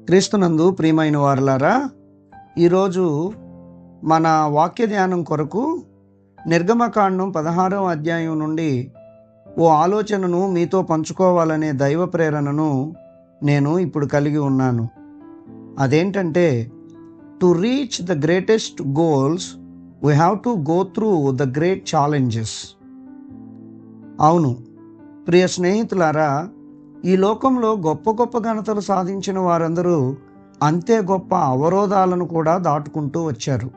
క్రీస్తునందు ప్రియమైన వారలారా, ఈరోజు మన వాక్య ధ్యానం కొరకు నిర్గమకాండం 16వ అధ్యాయం నుండి ఓ ఆలోచనను మీతో పంచుకోవాలనే దైవ ప్రేరణను నేను ఇప్పుడు కలిగి ఉన్నాను. అదేంటంటే, to reach the greatest goals we have to go through the great challenges. అవును ప్రియ స్నేహితులారా, ఈ లోకంలో గొప్ప గొప్ప ఘనతలు సాధించిన వారందరూ అంతే గొప్ప అవరోధాలను కూడా దాటుకుంటూ వచ్చారు.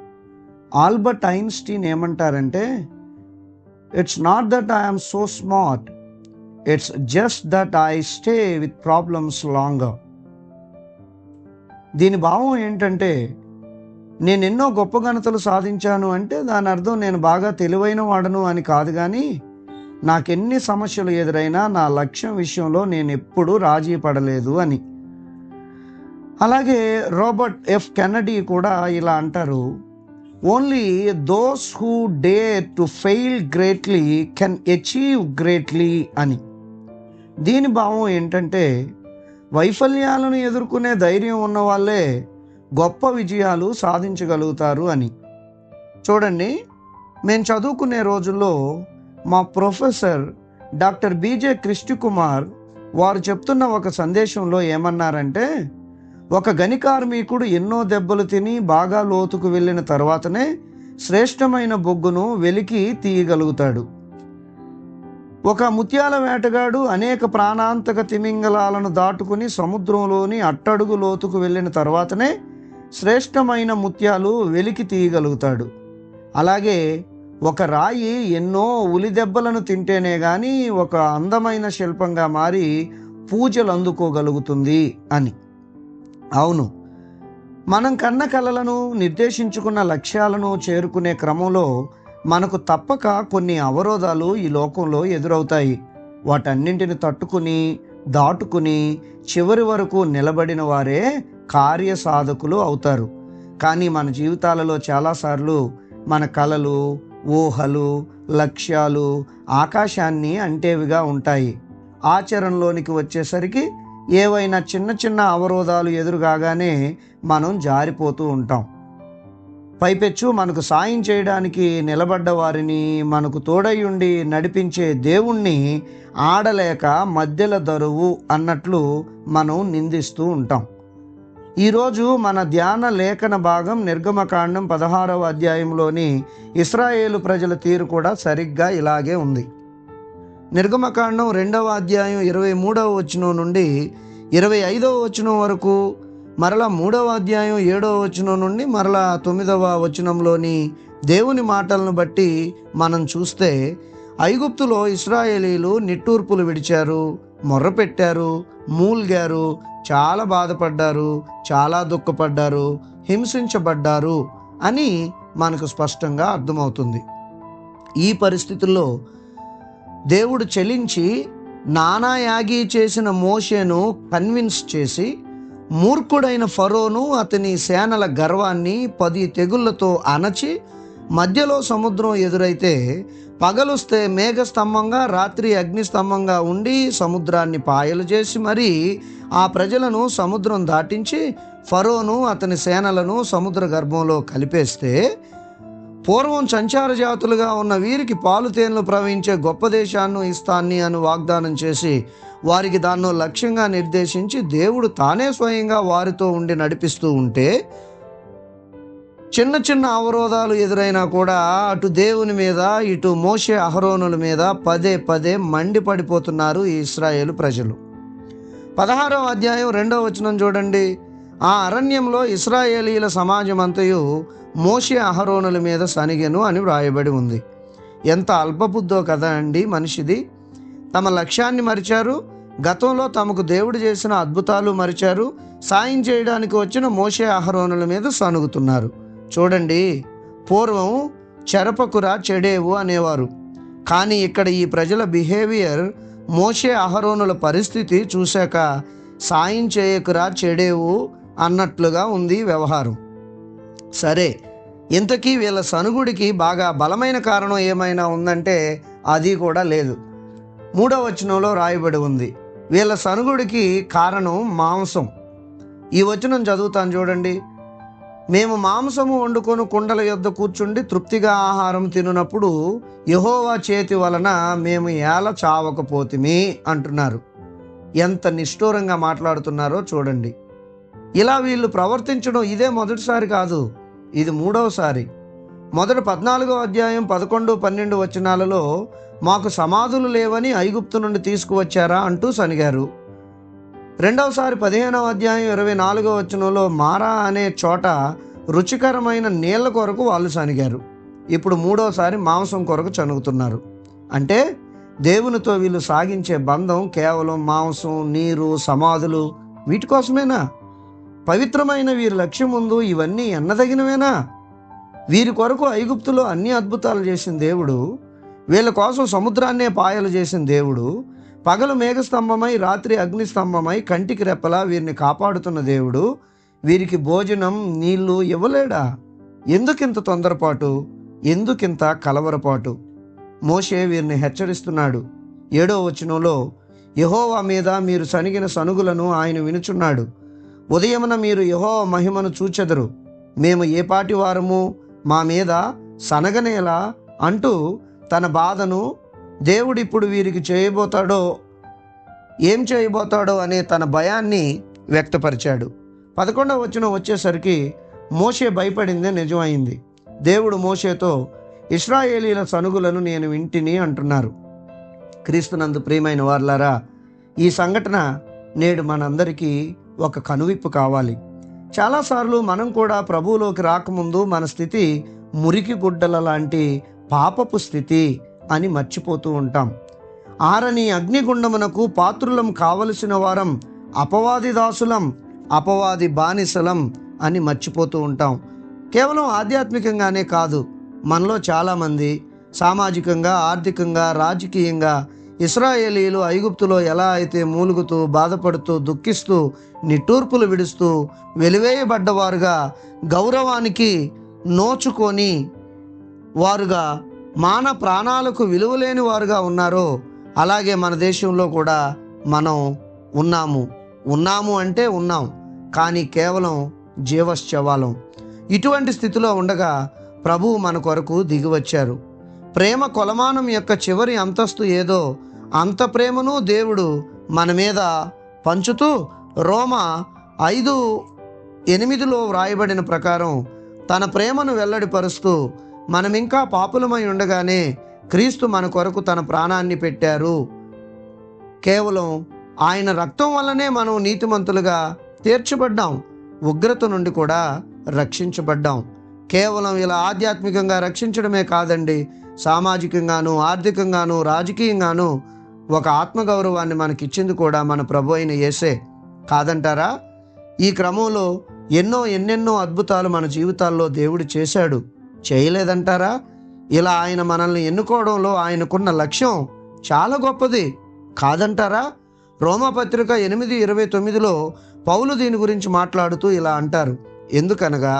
ఆల్బర్ట్ ఐన్స్టీన్ ఏమంటారంటే, it's not that I'm so smart, it's just that I stay with problems longer. దీని భావం ఏంటంటే, నేను ఎన్నో గొప్ప ఘనతలు సాధించాను అంటే దాని అర్థం నేను బాగా తెలివైన వాడను అని కాదు, కానీ నాకెన్ని సమస్యలు ఎదురైనా నా లక్ష్యం విషయంలో నేను ఎప్పుడూ రాజీ పడలేదు అని. అలాగే రాబర్ట్ ఎఫ్ కెన్నడీ కూడా ఇలా అంటారు, only those who dare to fail greatly can achieve greatly అని. దీని భావం ఏంటంటే, వైఫల్యాలను ఎదుర్కొనే ధైర్యం ఉన్న వాళ్ళే గొప్ప విజయాలు సాధించగలుగుతారు అని. చూడండి, మేము చదువుకునే రోజుల్లో మా ప్రొఫెసర్ డాక్టర్ బీజే కృష్ణ కుమార్ వారు చెప్తున్న ఒక సందేశంలో ఏమన్నారంటే, ఒక గని కార్మికుడు ఎన్నో దెబ్బలు తిని బాగా లోతుకు వెళ్ళిన తర్వాతనే శ్రేష్టమైన బొగ్గును వెలికి తీయగలుగుతాడు. ఒక ముత్యాల వేటగాడు అనేక ప్రాణాంతక తిమింగలాలను దాటుకుని సముద్రంలోని అట్టడుగు లోతుకు వెళ్ళిన తర్వాతనే శ్రేష్టమైన ముత్యాలు వెలికి తీయగలుగుతాడు. అలాగే ఒక రాయి ఎన్నో ఉలి దెబ్బలను తింటేనే కానీ ఒక అందమైన శిల్పంగా మారి పూజలు అందుకోగలుగుతుంది అని. అవును, మనం కన్న కలలను, నిర్దేశించుకున్న లక్ష్యాలను చేరుకునే క్రమంలో మనకు తప్పక కొన్ని అవరోధాలు ఈ లోకంలో ఎదురవుతాయి. వాటన్నింటిని తట్టుకుని దాటుకుని చివరి వరకు నిలబడిన వారే కార్యసాధకులు అవుతారు. కానీ మన జీవితాలలో చాలాసార్లు మన కలలు, ఊహలు, లక్ష్యాలు ఆకాశాన్ని అంటేవిగా ఉంటాయి. ఆచరణలోనికి వచ్చేసరికి ఏవైనా చిన్న చిన్న అవరోధాలు ఎదురుగానే మనం జారిపోతూ ఉంటాం. పైపెచ్చు మనకు సాయం చేయడానికి నిలబడ్డ వారిని, మనకు తోడయుండి నడిపించే దేవుణ్ణి ఆడలేక మధ్యల దరువు అన్నట్లు మనం నిందిస్తూ ఉంటాం. ఈరోజు మన ధ్యాన లేఖన భాగం నిర్గమకాండం 16వ అధ్యాయంలోని ఇశ్రాయేలు ప్రజల తీరు కూడా సరిగ్గా ఇలాగే ఉంది. నిర్గమకాండం 2వ అధ్యాయం 23వ వచనం నుండి 25వ వచనం వరకు, మరలా 3వ అధ్యాయం 7వ వచనం నుండి మరలా 9వ వచనంలోని దేవుని మాటలను బట్టి మనం చూస్తే, ఐగుప్తులో ఇశ్రాయేలీలు నిట్టూర్పులు విడిచారు, మొర్రపెట్టారు, మూల్గారు, చాలా బాధపడ్డారు, చాలా దుఃఖపడ్డారు, హింసించబడ్డారు అని మనకు స్పష్టంగా అర్థమవుతుంది. ఈ పరిస్థితుల్లో దేవుడు చలించి నానాయాగి చేసిన మోషేను కన్విన్స్ చేసి, మూర్ఖుడైన ఫరోను అతని సేనల గర్వాన్ని 10 తెగుళ్లతో అణచి, మధ్యలో సముద్రం ఎదురైతే పగలుస్తే మేఘస్తంభంగా, రాత్రి అగ్నిస్తంభంగా ఉండి సముద్రాన్ని పాయలు చేసి మరి ఆ ప్రజలను సముద్రం దాటించి ఫరోను అతని సేనలను సముద్ర గర్భంలో కలిపేస్తే, పూర్వం సంచార జాతులుగా ఉన్న వీరికి పాలు తేనెలు ప్రవహించే గొప్ప దేశాన్ని ఇస్తాన్ని అని వాగ్దానం చేసి వారికి దాన్ని లక్ష్యంగా నిర్దేశించి దేవుడు తానే స్వయంగా వారితో ఉండి నడిపిస్తూ ఉంటే, చిన్న చిన్న అవరోధాలు ఎదురైనా కూడా అటు దేవుని మీద ఇటు మోషే అహరోనుల మీద పదే పదే మండిపడిపోతున్నారు ఈ ఇశ్రాయేలు ప్రజలు. 16వ అధ్యాయం 2వ వచనం చూడండి. ఆ అరణ్యంలో ఇశ్రాయేలీల సమాజం అంతయు మోషే అహరోనుల మీద సనిగెను అని వ్రాయబడి ఉంది. ఎంత అల్పబుద్ధో కదా అండి మనిషిది. తమ లక్ష్యాన్ని మరిచారు, గతంలో తమకు దేవుడు చేసిన అద్భుతాలు మరిచారు, సాయం చేయడానికి వచ్చిన మోషే అహరోనుల మీద సనుగుతున్నారు. చూడండి, పూర్వం చెరపకురా చెడేవు అనేవారు, కానీ ఇక్కడ ఈ ప్రజల బిహేవియర్, మోషే అహరోనుల పరిస్థితి చూశాక సాయం చేయకురా చెడేవు అన్నట్లుగా ఉంది వ్యవహారం. సరే, ఇంతకీ వీళ్ళ సనుగుడికి బాగా బలమైన కారణం ఏమైనా ఉందంటే అది కూడా లేదు. 3వ వచనంలో రాయబడి ఉంది, వీళ్ళ సనుగుడికి కారణం మాంసం. ఈ వచనం చదువుతాను చూడండి. మేము మాంసము వండుకొని కుండల యొద్ద కూర్చుండి తృప్తిగా ఆహారం తినునప్పుడు యెహోవా చేతి వలన మేము ఏల చావకపోతిమి అంటున్నారు. ఎంత నిష్ఠూరంగా మాట్లాడుతున్నారో చూడండి. ఇలా వీళ్ళు ప్రవర్తించడం ఇదే మొదటిసారి కాదు, ఇది మూడవసారి. మొదటి 14వ అధ్యాయం 11, 12 వచనాలలో మాకు సమాధులు లేవని ఐగుప్తు నుండి తీసుకువచ్చారా అంటూ సనిగారు. రెండవసారి 15వ అధ్యాయం 24వ వచనంలో మారా అనే చోట రుచికరమైన నీళ్ల కొరకు వాళ్ళు సనిగారు. ఇప్పుడు మూడోసారి మాంసం కొరకు చనుగుతున్నారు. అంటే దేవునితో వీళ్ళు సాగించే బంధం కేవలం మాంసం, నీరు, సమాధులు వీటి కోసమేనా? పవిత్రమైన వీరి లక్ష్యం ముందు ఇవన్నీ ఎన్నదగినవేనా? వీరి కొరకు ఐగుప్తులో అన్ని అద్భుతాలు చేసిన దేవుడు, వీళ్ళ కోసం సముద్రాన్నే పాయలు చేసిన దేవుడు, పగలు మేఘస్తంభమై రాత్రి అగ్నిస్తంభమై కంటికి రెప్పలా వీరిని కాపాడుతున్న దేవుడు వీరికి భోజనం, నీళ్లు ఇవ్వలేడా? ఎందుకింత తొందరపాటు? ఎందుకింత కలవరపాటు? మోషే వీరిని హెచ్చరిస్తున్నాడు. 7వ వచనంలో యెహోవా మీద మీరు సనిగిన సనుగులను ఆయన వినుచున్నాడు. ఉదయమున మీరు యెహోవా మహిమను చూచెదరు. మేము ఏపాటి వారము, మా మీద సనగనేలా అంటూ తన బాధను, దేవుడిప్పుడు వీరికి ఏం చేయబోతాడో అనే తన భయాన్ని వ్యక్తపరిచాడు. 11వ వచనం వచ్చేసరికి మోషే భయపడిందే నిజమైంది. దేవుడు మోషేతో ఇశ్రాయేలీల సనుగులను నేను వింటిని అంటున్నారు. క్రీస్తునందు ప్రియమైన వారలారా, ఈ సంఘటన నేడు మనందరికీ ఒక కనువిప్పు కావాలి. చాలాసార్లు మనం కూడా ప్రభువులోకి రాకముందు మన స్థితి మురికి గుడ్డల లాంటి పాపపు స్థితి అని మర్చిపోతూ ఉంటాం. ఆరని అగ్నిగుండమునకు పాత్రులం కావలసిన వారం, అపవాది దాసులం, అపవాది బానిసలం అని మర్చిపోతూ ఉంటాం. కేవలం ఆధ్యాత్మికంగానే కాదు, మనలో చాలామంది సామాజికంగా, ఆర్థికంగా, రాజకీయంగా ఇశ్రాయేలీలు ఐగుప్తులో ఎలా అయితే మూలుగుతూ, బాధపడుతూ, దుఃఖిస్తూ, నిట్టూర్పులు విడుస్తూ, వెలివేయబడ్డవారుగా, గౌరవానికి నోచుకొని వారుగా, మాన ప్రాణాలకు విలువలేని వారుగా ఉన్నారో, అలాగే మన దేశంలో కూడా మనం ఉన్నాము అంటే ఉన్నాం, కానీ కేవలం జీవశ్చవాలం. ఇటువంటి స్థితిలో ఉండగా ప్రభువు మన కొరకు దిగివచ్చారు. ప్రేమ కొలమానం యొక్క చివరి అంతస్తు ఏదో అంత ప్రేమను దేవుడు మన మీద పంచుతూ రోమా 5:8లో వ్రాయబడిన ప్రకారం తన ప్రేమను వెల్లడిపరుస్తూ మనమింకా పాపులమై ఉండగానే క్రీస్తు మన కొరకు తన ప్రాణాన్ని పెట్టారు. కేవలం ఆయన రక్తం వల్లనే మనం నీతిమంతులుగా తీర్చబడ్డాం, ఉగ్రత నుండి కూడా రక్షించబడ్డాం. కేవలం ఇలా ఆధ్యాత్మికంగా రక్షించడమే కాదండి, సామాజికంగాను, ఆర్థికంగాను, రాజకీయంగాను ఒక ఆత్మగౌరవాన్ని మనకిచ్చింది కూడా మన ప్రభు అయిన యేసే కాదంటారా? ఈ క్రమంలో ఎన్నెన్నో అద్భుతాలు మన జీవితాల్లో దేవుడు చేశాడు, చేయలేదంటారా? ఇలా ఆయన మనల్ని ఎన్నుకోవడంలో ఆయనకున్న లక్ష్యం చాలా గొప్పది కాదంటారా? రోమాపత్రిక 8:29లో పౌలు దీని గురించి మాట్లాడుతూ ఇలా అంటారు, ఎందుకనగా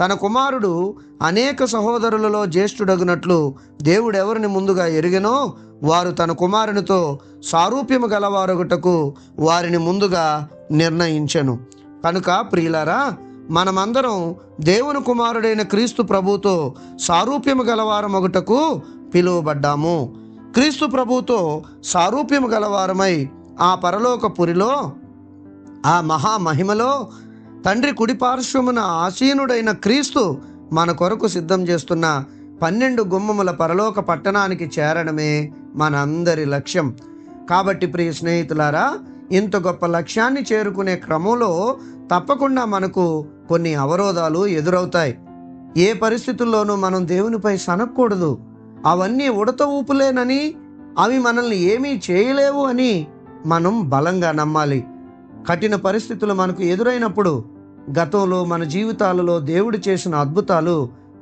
తన కుమారుడు అనేక సహోదరులలో జ్యేష్ఠుడగునట్లు దేవుడెవరిని ముందుగా ఎరిగెనో వారు తన కుమారునితో సారూప్యము గలవారొకటకు వారిని ముందుగా నిర్ణయించెను. కనుక ప్రియులారా, మనమందరం దేవుని కుమారుడైన క్రీస్తు ప్రభువుతో సారూప్యము గలవారమొకటకు పిలువబడ్డాము. క్రీస్తు ప్రభువుతో సారూప్యము గలవారమై ఆ పరలోక పురిలో, ఆ మహామహిమలో తండ్రి కుడిపార్శ్వమున ఆసీనుడైన క్రీస్తు మన కొరకు సిద్ధం చేస్తున్న 12 గుమ్మముల పరలోక పట్టణానికి చేరడమే మన అందరి లక్ష్యం. కాబట్టి ప్రియ స్నేహితులారా, ఇంత గొప్ప లక్ష్యాన్ని చేరుకునే క్రమంలో తప్పకుండా మనకు కొన్ని అవరోధాలు ఎదురవుతాయి. ఏ పరిస్థితుల్లోనూ మనం దేవునిపై సనక్కూడదు. అవన్నీ ఉడత ఊపులేనని, అవి మనల్ని ఏమీ చేయలేవు అని మనం బలంగా నమ్మాలి. కఠిన పరిస్థితులు మనకు ఎదురైనప్పుడు గతంలో మన జీవితాలలో దేవుడు చేసిన అద్భుతాలు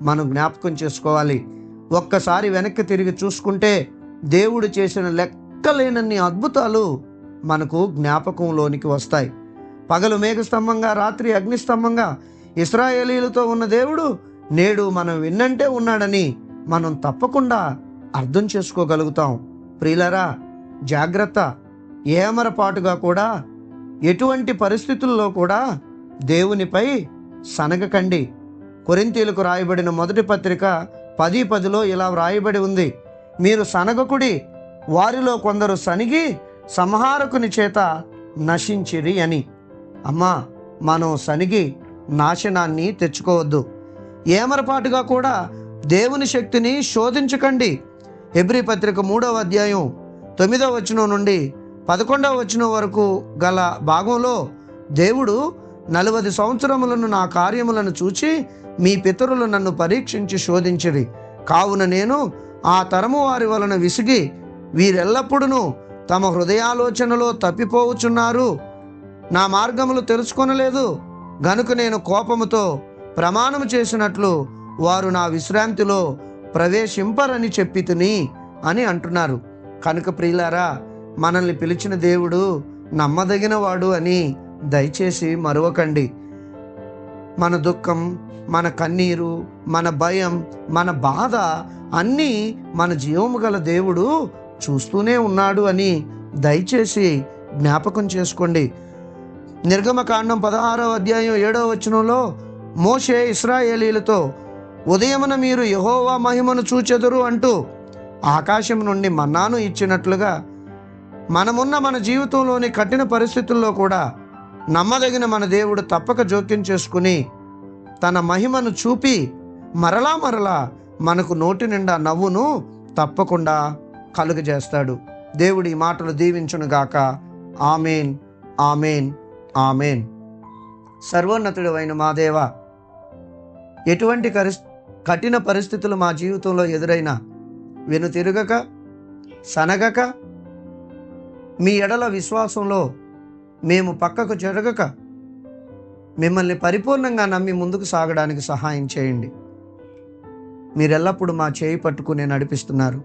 మనం జ్ఞాపకం చేసుకోవాలి. ఒక్కసారి వెనక్కి తిరిగి చూసుకుంటే దేవుడు చేసిన లెక్కలేనన్ని అద్భుతాలు మనకు జ్ఞాపకంలోనికి వస్తాయి. పగలు మేఘస్తంభంగా, రాత్రి అగ్నిస్తంభంగా ఇశ్రాయేలీలతో ఉన్న దేవుడు నేడు మనం విన్నంటే ఉన్నాడని మనం తప్పకుండా అర్థం చేసుకోగలుగుతాం. ప్రియులారా, జాగ్రత్త. ఏమరపాటుగా కూడా, ఎటువంటి పరిస్థితుల్లో కూడా దేవునిపై సనగకండి. కొరింథీయులకు రాయబడిన మొదటి పత్రిక 10:10లో ఇలా వ్రాయబడి ఉంది, మీరు సనగకుడి, వారిలో కొందరు సనిగి సంహారకుని చేత నశించిరి అని. అమ్మా, మనం సనిగి నాశనాన్ని తెచ్చుకోవద్దు. ఏమరపాటుగా కూడా దేవుని శక్తిని శోధించకండి. హెబ్రీ పత్రిక 3వ అధ్యాయం 9వ వచనం నుండి 11వ వచనం వరకు గల భాగంలో దేవుడు 40 సంవత్సరములను నా కార్యములను చూచి మీ పితరులు నన్ను పరీక్షించి శోధించిరి, కావున నేను ఆ తరము వారి వలన విసిగి వీరెల్లప్పుడూ తమ హృదయాలోచనలో తప్పిపోవచ్చున్నారు, నా మార్గములు తెలుసుకొనలేదు గనుక నేను కోపముతో ప్రమాణము చేసినట్లు వారు నా విశ్రాంతిలో ప్రవేశింపరని చెప్పితిని అని అంటున్నారు. కనుక ప్రియులారా, మనల్ని పిలిచిన దేవుడు నమ్మదగిన వాడు అని దయచేసి మరువకండి. మన దుఃఖం, మన కన్నీరు, మన భయం, మన బాధ అన్నీ మన జీవము గల దేవుడు చూస్తూనే ఉన్నాడు అని దయచేసి జ్ఞాపకం చేసుకోండి. నిర్గమకాండం 16వ అధ్యాయం 7వ వచనంలో మోషే ఇశ్రాయేలీలతో ఉదయమున మీరు యెహోవా మహిమను చూచెదరు అంటూ ఆకాశం నుండి మన్నాను ఇచ్చినట్లుగా మనమున్న మన జీవితంలోని కఠిన పరిస్థితుల్లో కూడా నమ్మదగిన మన దేవుడు తప్పక జోక్యం చేసుకుని తన మహిమను చూపి మరలా మనకు నోటి నిండా నవ్వును తప్పకుండా కలుగజేస్తాడు. దేవుడి ఈ మాటలు దీవించునుగాక. ఆమేన్, ఆమేన్, ఆమేన్. సర్వోన్నతుడు అయిన మా దేవ, ఎటువంటి కఠిన పరిస్థితులు మా జీవితంలో ఎదురైనా వెనుతిరగక సనగక మీ ఎడల విశ్వాసంలో మేము పక్కకు జరగక మిమ్మల్ని పరిపూర్ణంగా నమ్మి ముందుకు సాగడానికి సహాయం చేయండి. మీరెల్లప్పుడూ మా చేయి పట్టుకుని నడిపిస్తున్నారు.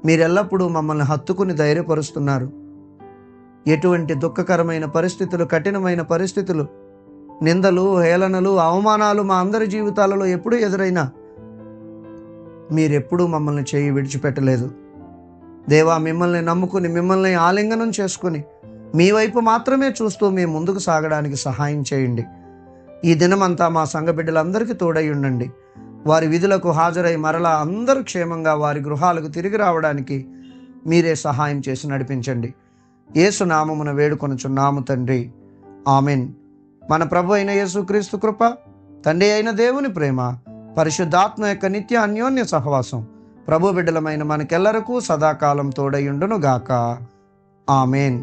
మీరెల్లప్పుడూ మమ్మల్ని హత్తుకుని ధైర్యపరుస్తున్నారు. ఎటువంటి దుఃఖకరమైన పరిస్థితులు, కఠినమైన పరిస్థితులు, నిందలు, హేళనలు, అవమానాలు మా అందరి జీవితాలలో ఎప్పుడూ ఎదురైనా మీరెప్పుడూ మమ్మల్ని చేయి విడిచిపెట్టలేదు. దేవా, మిమ్మల్ని నమ్ముకుని మిమ్మల్ని ఆలింగనం చేసుకుని మీ వైపు మాత్రమే చూస్తూ మేము ముందుకు సాగడానికి సహాయం చేయండి. ఈ దినమంతా మా సంఘ బిడ్డలందరికీ తోడై ఉండండి. వారి విధులకు హాజరై మరలా అందరూ క్షేమంగా వారి గృహాలకు తిరిగి రావడానికి మీరే సహాయం చేసి నడిపించండి. యేసు నామమున వేడుకొనుచున్నాము తండ్రి, ఆమెన్. మన ప్రభు అయిన యేసుక్రీస్తు కృప, తండ్రి అయిన దేవుని ప్రేమ, పరిశుద్ధాత్మ యొక్క నిత్య అన్యోన్య సహవాసం ప్రభు బిడ్డలమైన మనకెల్లరకు సదాకాలం తోడయుండును గాక. ఆమెన్.